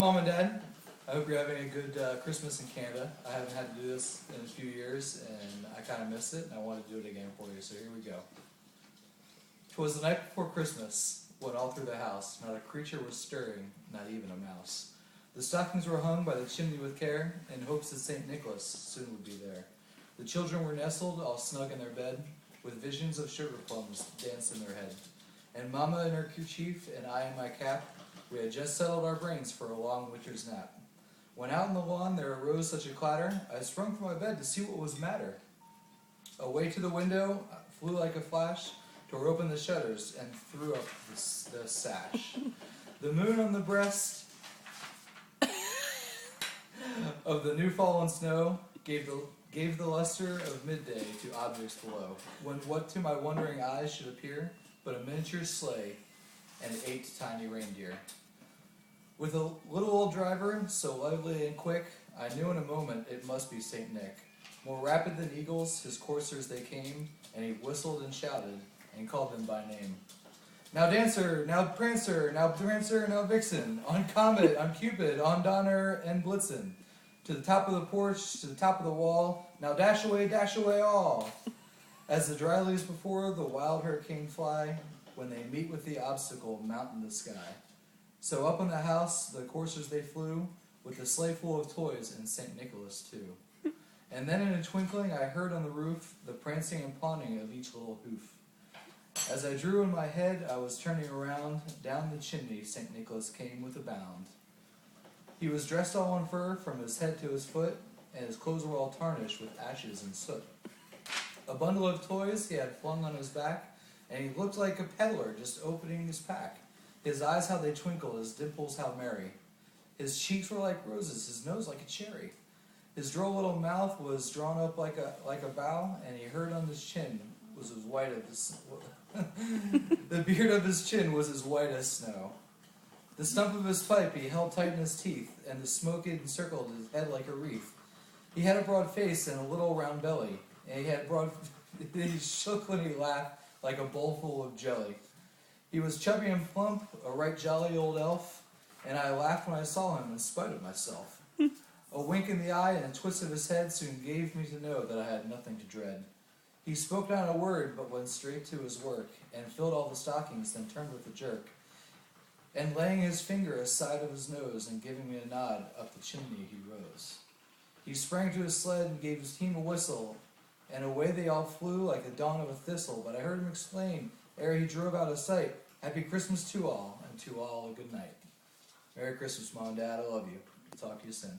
Mom and Dad. I hope you're having a good Christmas in Canada. I haven't had to do this in a few years, and I kind of missed it, and I want to do it again for you, so here we go. 'Twas the night before Christmas, when all through the house not a creature was stirring, not even a mouse. The stockings were hung by the chimney with care, in hopes that St. Nicholas soon would be there. The children were nestled, all snug in their bed, with visions of sugar plums danced in their head. And Mama in her kerchief, and I in my cap, we had just settled our brains for a long winter's nap. When out on the lawn there arose such a clatter, I sprung from my bed to see what was the matter. Away to the window, flew like a flash, tore open the shutters, and threw up the sash. The moon on the breast of the new fallen snow gave the luster of midday to objects below, when what to my wondering eyes should appear but a miniature sleigh and 8 tiny reindeer. With a little old driver, so lively and quick, I knew in a moment it must be St. Nick. More rapid than eagles, his coursers they came, and he whistled and shouted, and called them by name. Now Dancer, now Prancer, now Prancer, now Vixen, on Comet, on Cupid, on Donner and Blitzen, to the top of the porch, to the top of the wall, now dash away all! As the dry leaves before the wild hurricane fly, when they meet with the obstacle mount in the sky. So up in the house the coursers they flew, with the sleigh full of toys and St. Nicholas too. And then in a twinkling I heard on the roof the prancing and pawing of each little hoof. As I drew in my head I was turning around, down the chimney St. Nicholas came with a bound. He was dressed all in fur from his head to his foot, and his clothes were all tarnished with ashes and soot. A bundle of toys he had flung on his back, and he looked like a peddler just opening his pack. His eyes how they twinkled, his dimples how merry. His cheeks were like roses, his nose like a cherry. His droll little mouth was drawn up like a bow, and he heard on his chin was as white as the beard of his chin was as white as snow. The stump of his pipe he held tight in his teeth, and the smoke encircled his head like a wreath. He had a broad face and a little round belly, and he shook when he laughed like a bowl full of jelly. He was chubby and plump, a right jolly old elf, and I laughed when I saw him in spite of myself. A wink in the eye and a twist of his head soon gave me to know that I had nothing to dread. He spoke not a word, but went straight to his work, and filled all the stockings, then turned with a jerk. And laying his finger aside of his nose, and giving me a nod, up the chimney he rose. He sprang to his sled and gave his team a whistle, and away they all flew like the dawn of a thistle. But I heard him exclaim, ere he drove out of sight, Happy Christmas to all, and to all a good night. Merry Christmas, Mom and Dad. I love you. Talk to you soon.